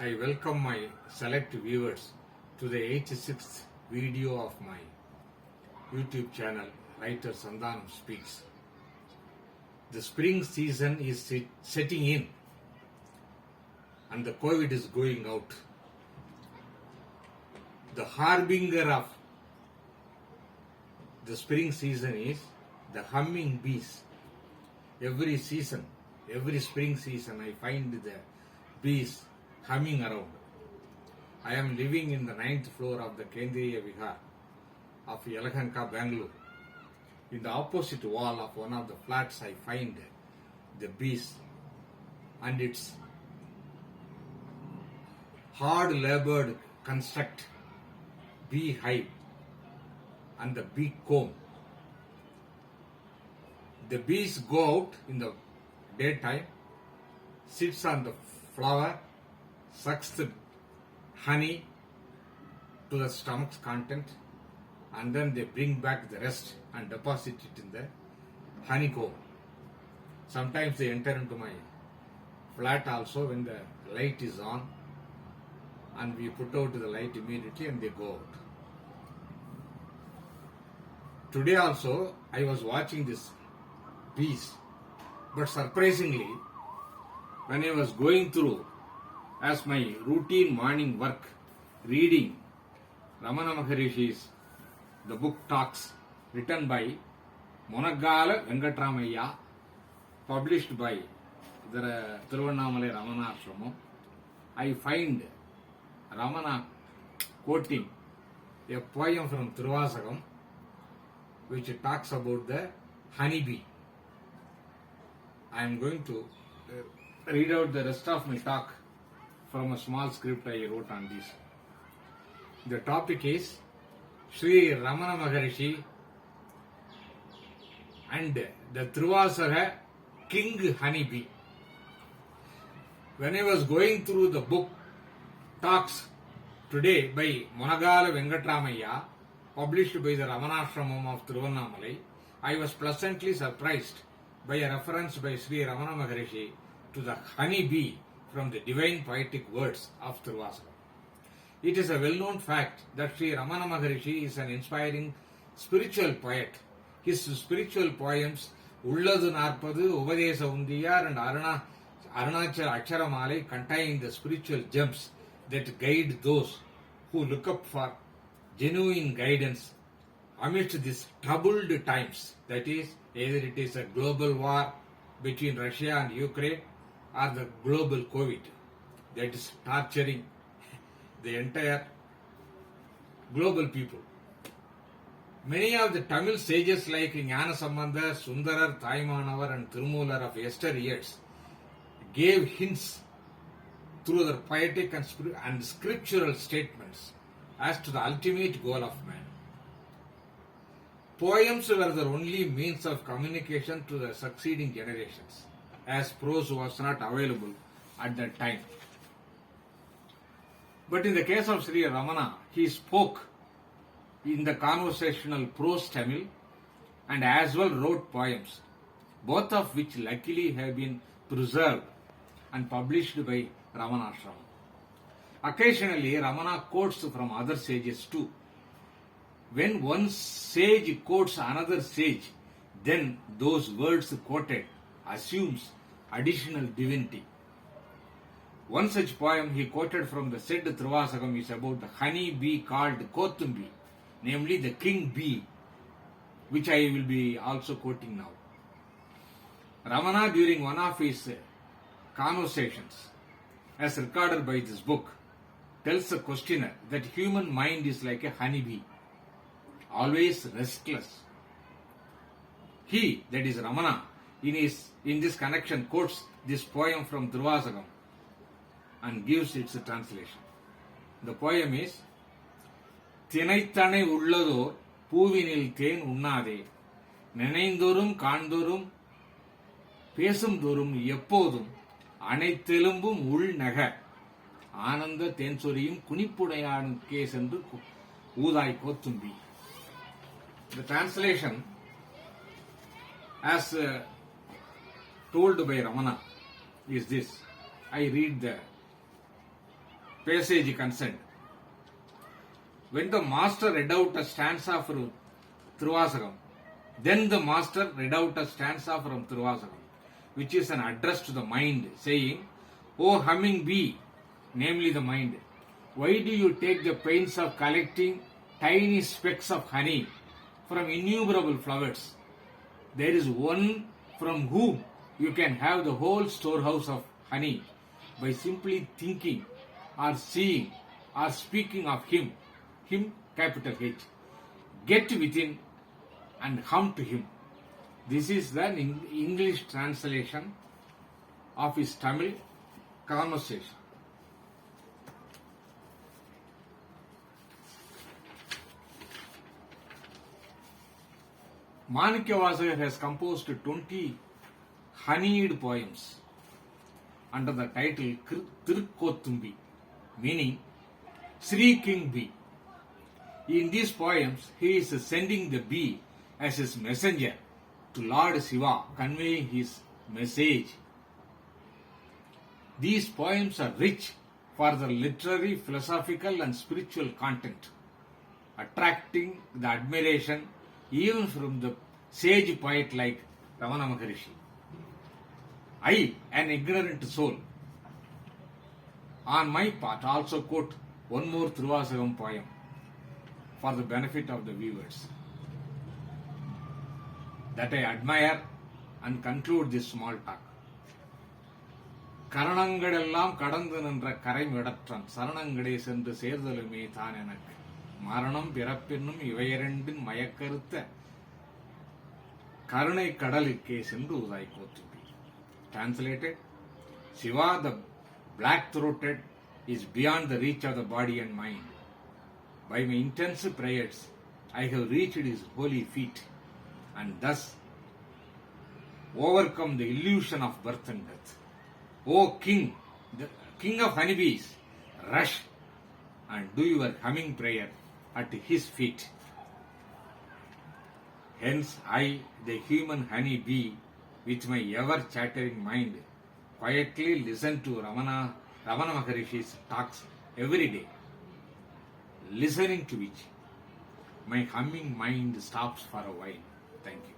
I welcome my select viewers to the 86th video of my YouTube channel, Writer Sandhanam Speaks. The spring season is setting in and the COVID is going out. The harbinger of the spring season is the humming bees. Every spring season, I find the bees humming around. I am living in the 9th floor of the Kendriya Vihar of Yelahanka, Bangalore. In the opposite wall of one of the flats, I find the bees and its hard labored construct bee hive and the bee comb. The bees go out in the daytime, sits on the flower, sucks the honey to the stomach's content, and then they bring back the rest and deposit it in the honeycomb. Sometimes they enter into my flat also when the light is on, and we put out the light immediately and they go out. Today also I was watching this bees, but surprisingly, when I was going through as my routine morning work, reading Ramana Maharishi's The Book Talks, written by Monagala Vengatramaya, published by the Thiruvasaga Ramana Ashramam, I find Ramana quoting a poem from Thiruvasaga which talks about the honeybee. I am going to read out the rest of my talk from a small script I wrote on this. The topic is Sri Ramana Maharishi and the Thiruvasaga King Honeybee. When I was going through the book Talks today by Monagala Vengatramaya, published by the Ramanashramam of Thiruvannamalai, I was pleasantly surprised by a reference by Sri Ramana Maharishi to the honeybee from the divine poetic words of Thiruvasaga. It is a well-known fact that Sri Ramana Maharishi is an inspiring spiritual poet. His spiritual poems Ulladu Narpadu, Ubadesa Undiyar and Arunachal Aksharamale contain the spiritual gems that guide those who look up for genuine guidance amidst these troubled times. That is, either it is a global war between Russia and Ukraine or the global COVID that is torturing the entire global people. Many of the Tamil sages like Jnana Sambandha, Sundarar, Thaimanavar and Tirumular of yesteryears gave hints through their poetic and scriptural statements as to the ultimate goal of man. Poems were the only means of communication to the succeeding generations, as prose was not available at that time. But in the case of Sri Ramana, he spoke in the conversational prose Tamil and as well wrote poems, both of which luckily have been preserved and published by Ramana Ashram. Occasionally, Ramana quotes from other sages too. When one sage quotes another sage, then those words quoted assumes additional divinity. One such poem he quoted from the said Thiruvasagam is about the honey bee called Kothumbi, namely the king bee, which I will be also quoting now. Ramana, during one of his conversations, as recorded by this book, tells the questioner that human mind is like a honeybee, always restless. He, that is Ramana, in this connection quotes this poem from Thiruvasagam and gives its translation. The poem is Thinaithane Ullador Puvinil Then Unnade Nenaindorum Kandorum Pesum Dorum Yepodum Anaithilumbum Ul Naga Ananda Tensorium Kunipudayan Case and Udai Kothumbi. The translation, as told by Ramana, is this. I read the passage concerned. When the master read out a stanza from Thiruvasagam, then the master read out a stanza from Thiruvasagam, which is an address to the mind, saying, O humming bee, namely the mind, why do you take the pains of collecting tiny specks of honey from innumerable flowers? There is one from whom you can have the whole storehouse of honey by simply thinking or seeing or speaking of him, capital H. Get within and hum to him. This is the English translation of his Tamil conversation. Manikyavasagar has composed 20 honeyed poems under the title Tirukkothumbi, meaning Sri King Bee. In these poems, he is sending the bee as his messenger to Lord Shiva, conveying his message. These poems are rich for the literary, philosophical and spiritual content, attracting the admiration even from the sage poet like Ramana Maharishi. I, an ignorant soul, on my part also quote one more Thiruvasagam poem for the benefit of the viewers, that I admire and conclude this small talk. கரணங்களெல்லாம் கடந்து நின்ற கரைமிடற்றன் சரணங்களே சென்று சேர்தலுமே தான் எனக்கு மரணம் பிறப்பென்னும் இவையிரண்டின் மயக்கருத்த கருணை கடலுக்கே சென்று உதாய் கோத்தும்பி. Translated, Shiva the black-throated is beyond the reach of the body and mind. By my intense prayers, I have reached his holy feet and thus overcome the illusion of birth and death. O King, the King of honeybees, rush and do your humming prayer at his feet. Hence I, the human honey bee, with my ever-chattering mind, quietly listen to Ramana Maharishi's talks every day, listening to which my humming mind stops for a while. Thank you.